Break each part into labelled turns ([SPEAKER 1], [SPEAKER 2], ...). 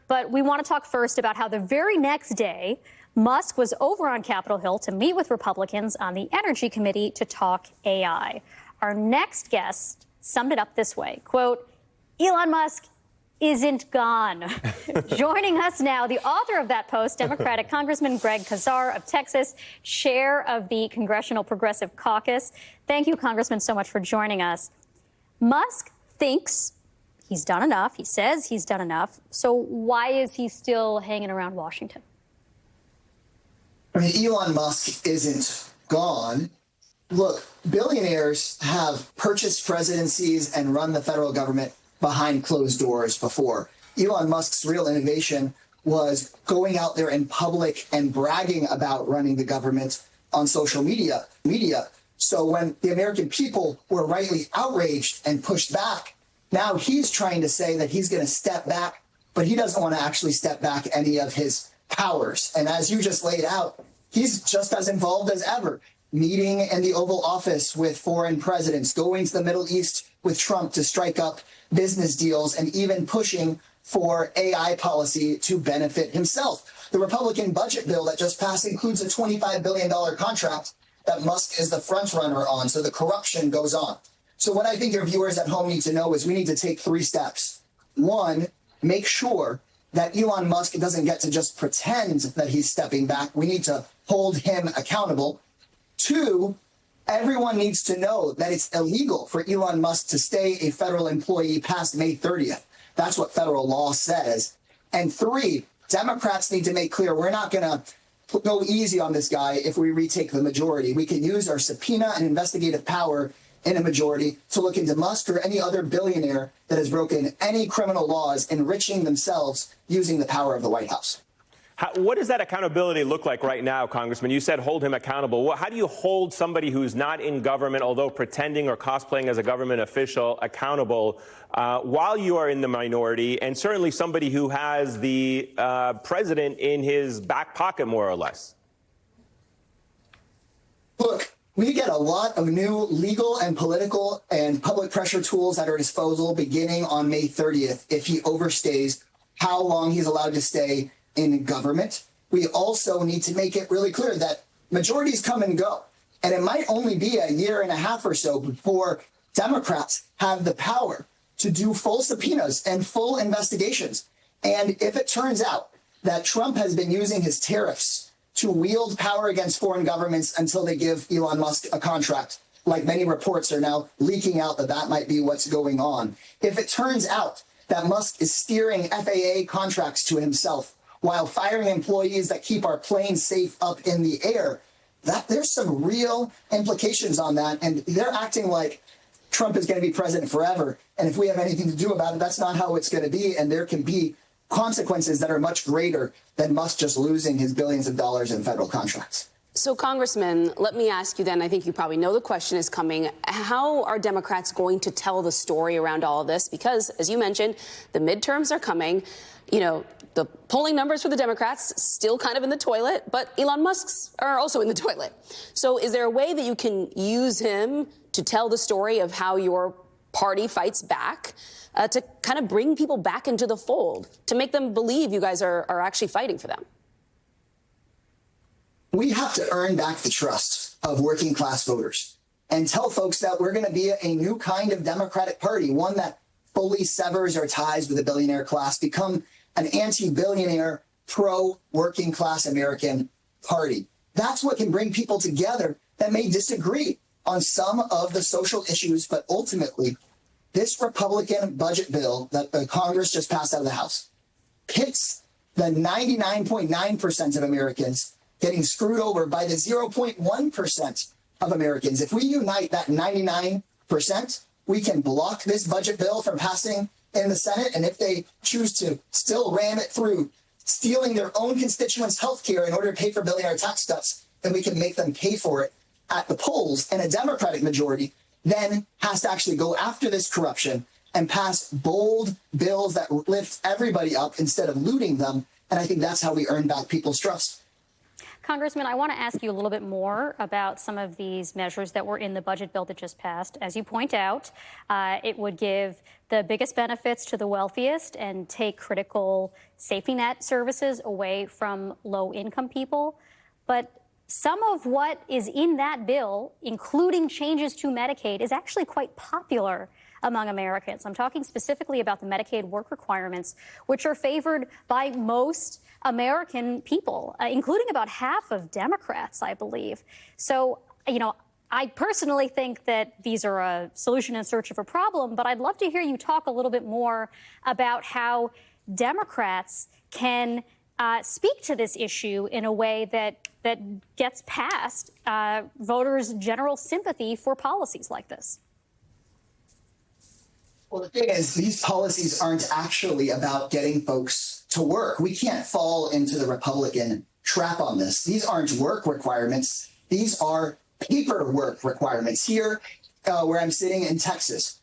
[SPEAKER 1] But we want to talk first about how the very next day, Musk was over on Capitol Hill to meet with Republicans on the Energy Committee to talk AI. Our next guest summed it up this way, quote, Elon Musk isn't gone. Joining us now, the author of that post, Democratic Congressman Greg Casar of Texas, chair of the Congressional Progressive Caucus. Thank you, Congressman, so much for joining us. Musk thinks he's done enough. He says he's done enough. So why is he still hanging around Washington?
[SPEAKER 2] I mean, Elon Musk isn't gone. Look, billionaires have purchased presidencies and run the federal government behind closed doors before. Elon Musk's real innovation was going out there in public and bragging about running the government on social media. So when the American people were rightly outraged and pushed back, now he's trying to say that he's going to step back, but he doesn't want to actually step back any of his powers. And as you just laid out, he's just as involved as ever, meeting in the Oval Office with foreign presidents, going to the Middle East with Trump to strike up business deals, and even pushing for AI policy to benefit himself. The Republican budget bill that just passed includes a $25 billion contract that Musk is the front runner on, so the corruption goes on. So what I think your viewers at home need to know is we need to take 3 steps. 1, make sure that Elon Musk doesn't get to just pretend that he's stepping back. We need to hold him accountable. 2, everyone needs to know that it's illegal for Elon Musk to stay a federal employee past May 30th. That's what federal law says. And 3, Democrats need to make clear we're not going to go easy on this guy if we retake the majority. We can use our subpoena and investigative power in a majority to look into Musk or any other billionaire that has broken any criminal laws, enriching themselves using the power of the White House.
[SPEAKER 3] What does that accountability look like right now, Congressman? You said hold him accountable. How do you hold somebody who's not in government, although pretending or cosplaying as a government official, accountable while you are in the minority, and certainly somebody who has the president in his back pocket, more or less?
[SPEAKER 2] Look, we get a lot of new legal and political and public pressure tools at our disposal beginning on May 30th if he overstays how long he's allowed to stay in government. We also need to make it really clear that majorities come and go, and it might only be a year and a half or so before Democrats have the power to do full subpoenas and full investigations. And if it turns out that Trump has been using his tariffs to wield power against foreign governments until they give Elon Musk a contract, like many reports are now leaking out that that might be what's going on. If it turns out that Musk is steering FAA contracts to himself while firing employees that keep our planes safe up in the air, there's some real implications on that. And they're acting like Trump is going to be president forever. And if we have anything to do about it, that's not how it's going to be. And there can be consequences that are much greater than Musk just losing his billions of dollars in federal contracts.
[SPEAKER 4] So, Congressman, let me ask you then, I think you probably know the question is coming. How are Democrats going to tell the story around all of this? Because, as you mentioned, the midterms are coming. You know, the polling numbers for the Democrats still kind of in the toilet, but Elon Musk's are also in the toilet. So is there a way that you can use him to tell the story of how your party fights back to kind of bring people back into the fold, to make them believe you guys are actually fighting for them?
[SPEAKER 2] We have to earn back the trust of working class voters and tell folks that we're going to be a new kind of Democratic Party, one that fully severs our ties with the billionaire class, become an anti-billionaire, pro-working class American party. That's what can bring people together that may disagree on some of the social issues, but ultimately, this Republican budget bill that the Congress just passed out of the House pits the 99.9% of Americans getting screwed over by the 0.1% of Americans. If we unite that 99%, we can block this budget bill from passing in the Senate. And if they choose to still ram it through, stealing their own constituents' health care in order to pay for billionaire tax cuts, then we can make them pay for it at the polls. And a Democratic majority then has to actually go after this corruption and pass bold bills that lift everybody up instead of looting them. And I think that's how we earn back people's trust.
[SPEAKER 1] Congressman, I want to ask you a little bit more about some of these measures that were in the budget bill that just passed. As you point out, it would give the biggest benefits to the wealthiest and take critical safety net services away from low-income people. But some of what is in that bill, including changes to Medicaid, is actually quite popular among Americans. I'm talking specifically about the Medicaid work requirements, which are favored by most American people, including about half of Democrats, I believe. So, I personally think that these are a solution in search of a problem, but I'd love to hear you talk a little bit more about how Democrats can speak to this issue in a way that gets past voters' general sympathy for policies like this.
[SPEAKER 2] Well, the thing is, these policies aren't actually about getting folks to work. We can't fall into the Republican trap on this. These aren't work requirements. These are paperwork requirements. Here, where I'm sitting in Texas,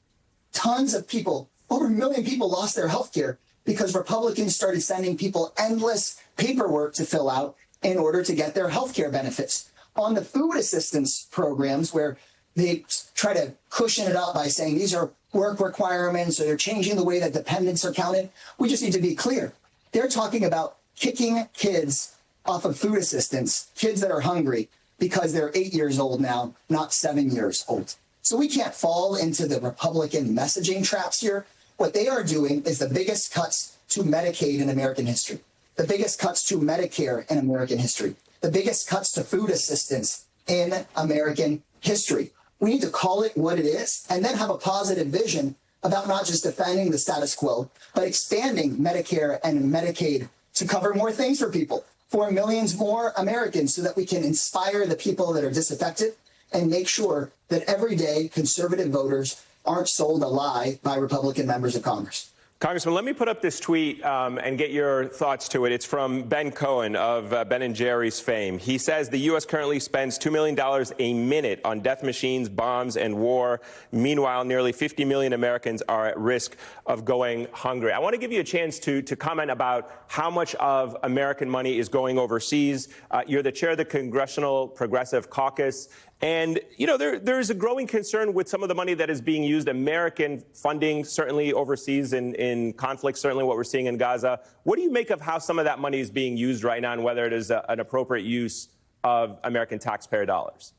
[SPEAKER 2] tons of people, over 1 million people lost their health care because Republicans started sending people endless paperwork to fill out in order to get their health care benefits. On the food assistance programs, where they try to cushion it up by saying these are work requirements or they're changing the way that dependents are counted, we just need to be clear. They're talking about kicking kids off of food assistance, kids that are hungry, because they're 8 years old now, not 7 years old. So we can't fall into the Republican messaging traps here. What they are doing is the biggest cuts to Medicaid in American history, the biggest cuts to Medicare in American history, the biggest cuts to food assistance in American history. We need to call it what it is and then have a positive vision about not just defending the status quo, but expanding Medicare and Medicaid to cover more things for people, for millions more Americans, so that we can inspire the people that are disaffected and make sure that everyday conservative voters aren't sold a lie by Republican members of Congress.
[SPEAKER 3] Congressman, let me put up this tweet and get your thoughts to it. It's from Ben Cohen of Ben & Jerry's fame. He says the U.S. currently spends $2 million a minute on death machines, bombs, and war. Meanwhile, nearly 50 million Americans are at risk of going hungry. I want to give you a chance to comment about how much of American money is going overseas. You're the chair of the Congressional Progressive Caucus. And, there's a growing concern with some of the money that is being used, American funding, certainly overseas in conflicts, certainly what we're seeing in Gaza. What do you make of how some of that money is being used right now and whether it is an appropriate use of American taxpayer dollars?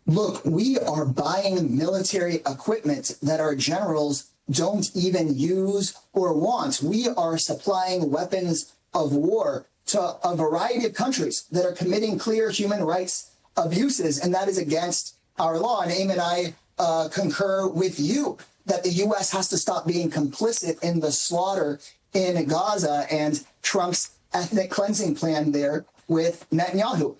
[SPEAKER 2] Look, we are buying military equipment that our generals don't even use or want. We are supplying weapons of war to a variety of countries that are committing clear human rights abuses, and that is against our law. And Aim and I concur with you that the U.S. has to stop being complicit in the slaughter in Gaza and Trump's ethnic cleansing plan there with Netanyahu.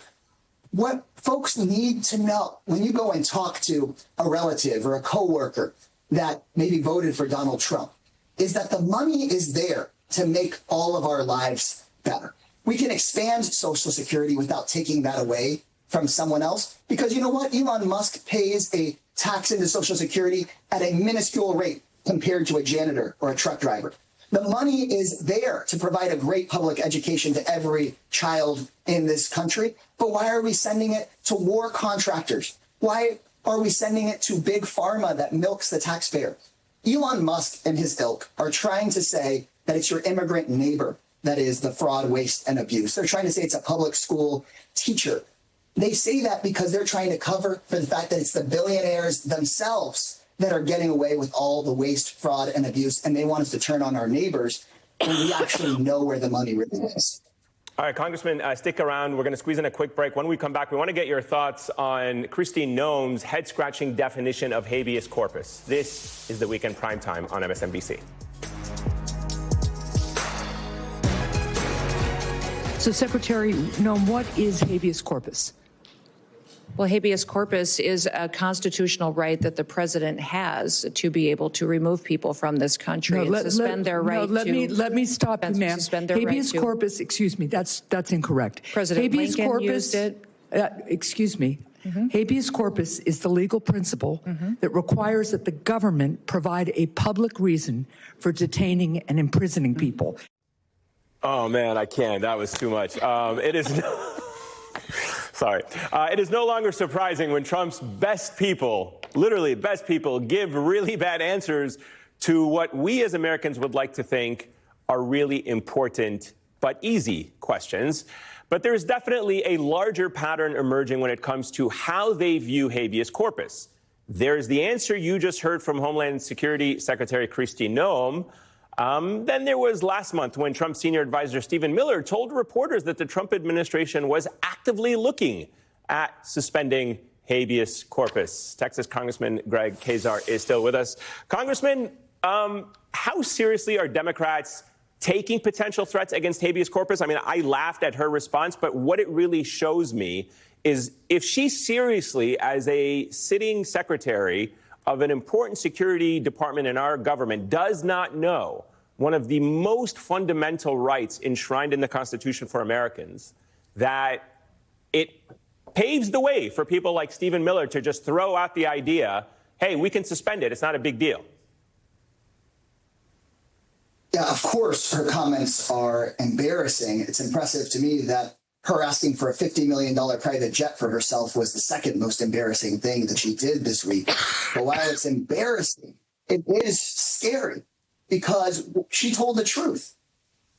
[SPEAKER 2] What folks need to know when you go and talk to a relative or a coworker that maybe voted for Donald Trump is that the money is there to make all of our lives better. We can expand Social Security without taking that away from someone else, because you know what? Elon Musk pays a tax into Social Security at a minuscule rate compared to a janitor or a truck driver. The money is there to provide a great public education to every child in this country. But why are we sending it to war contractors? Why are we sending it to big pharma that milks the taxpayer? Elon Musk and his ilk are trying to say that it's your immigrant neighbor that is the fraud, waste, and abuse. They're trying to say it's a public school teacher. They say that because they're trying to cover for the fact that it's the billionaires themselves that are getting away with all the waste, fraud, and abuse, and they want us to turn on our neighbors when we actually know where the money really is.
[SPEAKER 3] All right, Congressman, stick around. We're going to squeeze in a quick break. When we come back, we want to get your thoughts on Christine Noem's head-scratching definition of habeas corpus. This is the Weekend Primetime on MSNBC.
[SPEAKER 5] So, Secretary Noem, what is habeas corpus?
[SPEAKER 6] Well, habeas corpus is a constitutional right that the president has to be able to remove people from this country and suspend their right to.
[SPEAKER 5] Let me stop you, ma'am. Habeas corpus, excuse me, that's incorrect.
[SPEAKER 6] President Lincoln used it.
[SPEAKER 5] Excuse me. Habeas corpus is the legal principle that requires that the government provide a public reason for detaining and imprisoning people.
[SPEAKER 3] Oh, man, I can't. That was too much. It is sorry. It is no longer surprising when Trump's best people, literally best people, give really bad answers to what we as Americans would like to think are really important but easy questions. But there's definitely a larger pattern emerging when it comes to how they view habeas corpus. There's the answer you just heard from Homeland Security Secretary Kristi Noem. Then there was last month when Trump senior advisor Stephen Miller told reporters that the Trump administration was actively looking at suspending habeas corpus. Texas Congressman Greg Casar is still with us. Congressman, how seriously are Democrats taking potential threats against habeas corpus? I mean, I laughed at her response, but what it really shows me is if she seriously, as a sitting secretary of an important security department in our government, does not know one of the most fundamental rights enshrined in the Constitution for Americans, that it paves the way for people like Stephen Miller to just throw out the idea, hey, we can suspend it. It's not a big deal.
[SPEAKER 2] Yeah, of course, her comments are embarrassing. It's impressive to me that her asking for a $50 million private jet for herself was the second most embarrassing thing that she did this week. But while it's embarrassing, it is scary because she told the truth.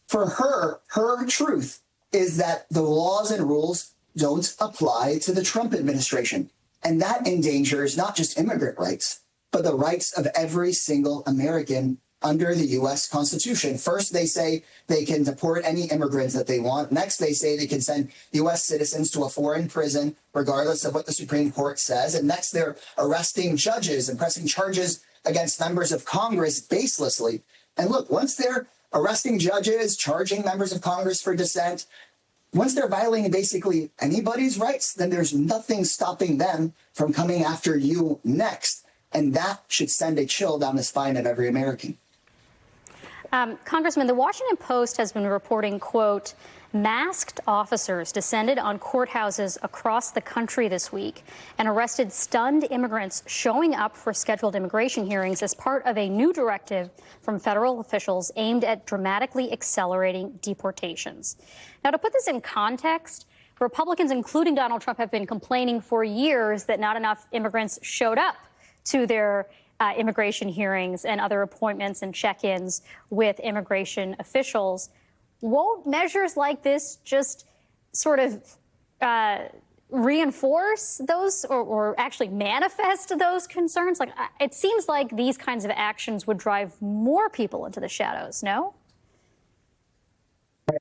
[SPEAKER 2] For her, her truth is that the laws and rules don't apply to the Trump administration. And that endangers not just immigrant rights, but the rights of every single American under the U.S. Constitution. First, they say they can deport any immigrants that they want. Next, they say they can send U.S. citizens to a foreign prison, regardless of what the Supreme Court says. And next, they're arresting judges and pressing charges against members of Congress baselessly. And look, once they're arresting judges, charging members of Congress for dissent, once they're violating basically anybody's rights, then there's nothing stopping them from coming after you next. And that should send a chill down the spine of every American.
[SPEAKER 1] Congressman, the Washington Post has been reporting, quote, masked officers descended on courthouses across the country this week and arrested stunned immigrants showing up for scheduled immigration hearings as part of a new directive from federal officials aimed at dramatically accelerating deportations. Now, to put this in context, Republicans, including Donald Trump, have been complaining for years that not enough immigrants showed up to their immigration hearings and other appointments and check-ins with immigration officials. Won't measures like this just sort of reinforce those or actually manifest those concerns? Like, it seems like these kinds of actions would drive more people into the shadows, no?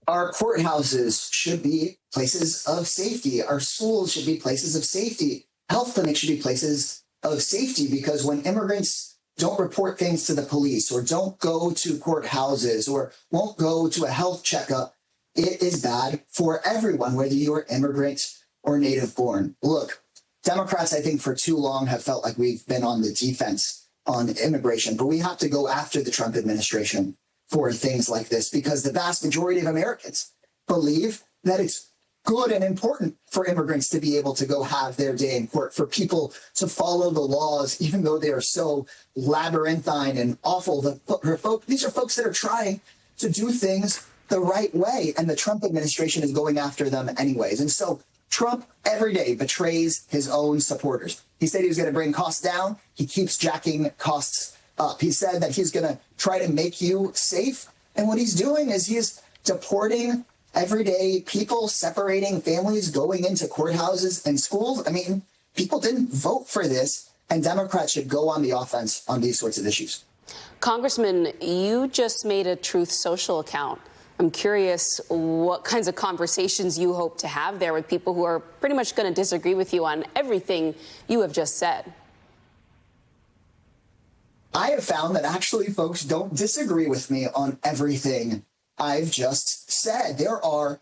[SPEAKER 2] Our courthouses should be places of safety. Our schools should be places of safety. Health clinics should be places of safety, because when immigrants don't report things to the police or don't go to courthouses or won't go to a health checkup, it is bad for everyone, whether you're immigrant or native born. Look, Democrats, I think for too long have felt like we've been on the defense on immigration, but we have to go after the Trump administration for things like this, because the vast majority of Americans believe that it's good and important for immigrants to be able to go have their day in court, for people to follow the laws, even though they are so labyrinthine and awful. These are folks that are trying to do things the right way, and the Trump administration is going after them anyways. And so Trump every day betrays his own supporters. He said he was going to bring costs down. He keeps jacking costs up. He said that he's going to try to make you safe. And what he's doing is he's deporting everyday people, separating families, going into courthouses and schools. I mean, people didn't vote for this, and Democrats should go on the offense on these sorts of issues.
[SPEAKER 4] Congressman, you just made a Truth Social account. I'm curious what kinds of conversations you hope to have there with people who are pretty much going to disagree with you on everything you have just said.
[SPEAKER 2] I have found that actually folks don't disagree with me on everything I've just said. There are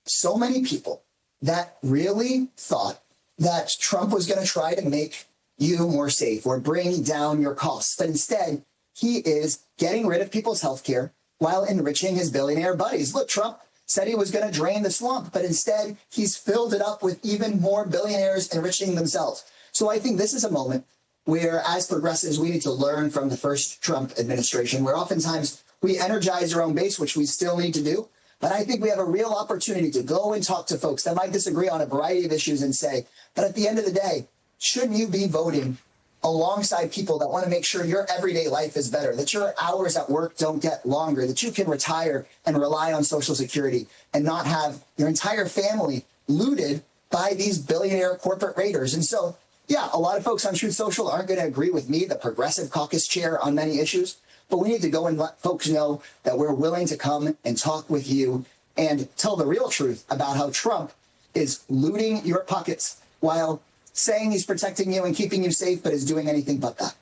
[SPEAKER 2] so many people that really thought that Trump was going to try to make you more safe or bring down your costs. But instead, he is getting rid of people's health care while enriching his billionaire buddies. Look, Trump said he was going to drain the swamp, but instead he's filled it up with even more billionaires enriching themselves. So I think this is a moment where, as progressives, we need to learn from the first Trump administration, where oftentimes we energize our own base, which we still need to do. But I think we have a real opportunity to go and talk to folks that might disagree on a variety of issues and say, but at the end of the day, shouldn't you be voting alongside people that want to make sure your everyday life is better, that your hours at work don't get longer, that you can retire and rely on Social Security and not have your entire family looted by these billionaire corporate raiders? And so, yeah, a lot of folks on Truth Social aren't going to agree with me, the Progressive Caucus chair, on many issues. But we need to go and let folks know that we're willing to come and talk with you and tell the real truth about how Trump is looting your pockets while saying he's protecting you and keeping you safe, but is doing anything but that.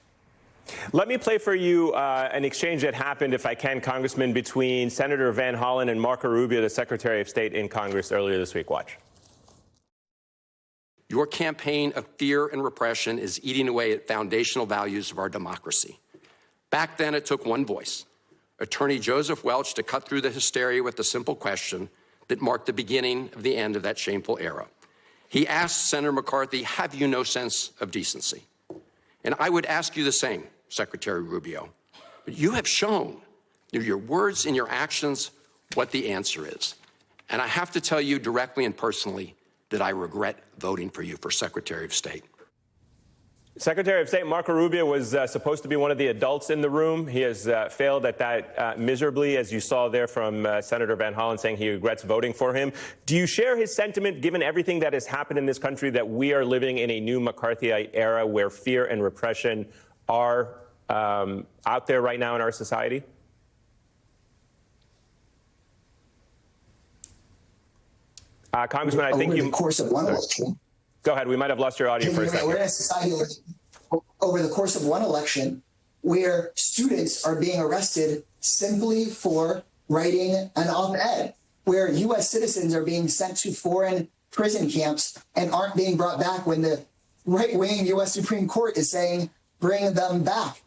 [SPEAKER 3] Let me play for you an exchange that happened, if I can, Congressman, between Senator Van Hollen and Marco Rubio, the Secretary of State in Congress earlier this week. Watch.
[SPEAKER 7] Your campaign of fear and repression is eating away at foundational values of our democracy. Back then, it took one voice, Attorney Joseph Welch, to cut through the hysteria with the simple question that marked the beginning of the end of that shameful era. He asked Senator McCarthy, have you no sense of decency? And I would ask you the same, Secretary Rubio. But you have shown through your words and your actions what the answer is. And I have to tell you directly and personally that I regret voting for you for Secretary of State.
[SPEAKER 3] Secretary of State Marco Rubio was supposed to be one of the adults in the room. He has failed at that miserably, as you saw there from Senator Van Hollen saying he regrets voting for him. Do you share his sentiment, given everything that has happened in this country, that we are living in a new McCarthyite era where fear and repression are out there right now in our society? Congressman, I think
[SPEAKER 2] over the course of one election.
[SPEAKER 3] Go ahead. We might have lost your audio for a second.
[SPEAKER 2] We're in a society over the course of one election where students are being arrested simply for writing an op-ed, where U.S. citizens are being sent to foreign prison camps and aren't being brought back when the right-wing U.S. Supreme Court is saying, bring them back.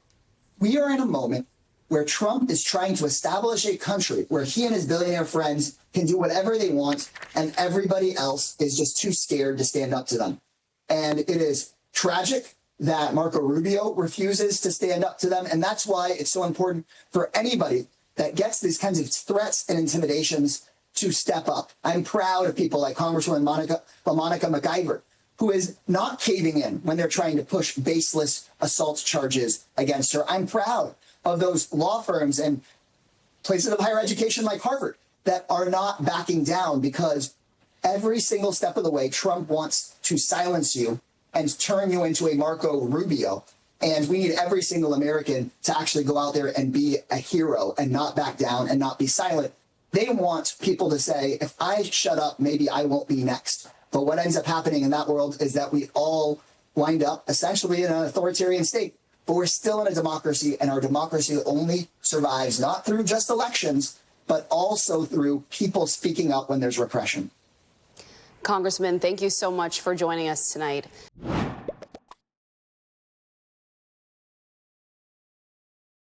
[SPEAKER 2] We are in a moment where Trump is trying to establish a country where he and his billionaire friends can do whatever they want, and everybody else is just too scared to stand up to them. And it is tragic that Marco Rubio refuses to stand up to them, and that's why it's so important for anybody that gets these kinds of threats and intimidations to step up. I'm proud of people like Congresswoman Monica McIver, who is not caving in when they're trying to push baseless assault charges against her. I'm proud of those law firms and places of higher education like Harvard that are not backing down, because every single step of the way, Trump wants to silence you and turn you into a Marco Rubio. And we need every single American to actually go out there and be a hero and not back down and not be silent. They want people to say, if I shut up, maybe I won't be next. But what ends up happening in that world is that we all wind up essentially in an authoritarian state. But we're still in a democracy, and our democracy only survives not through just elections, but also through people speaking up when there's repression.
[SPEAKER 4] Congressman, thank you so much for joining us tonight.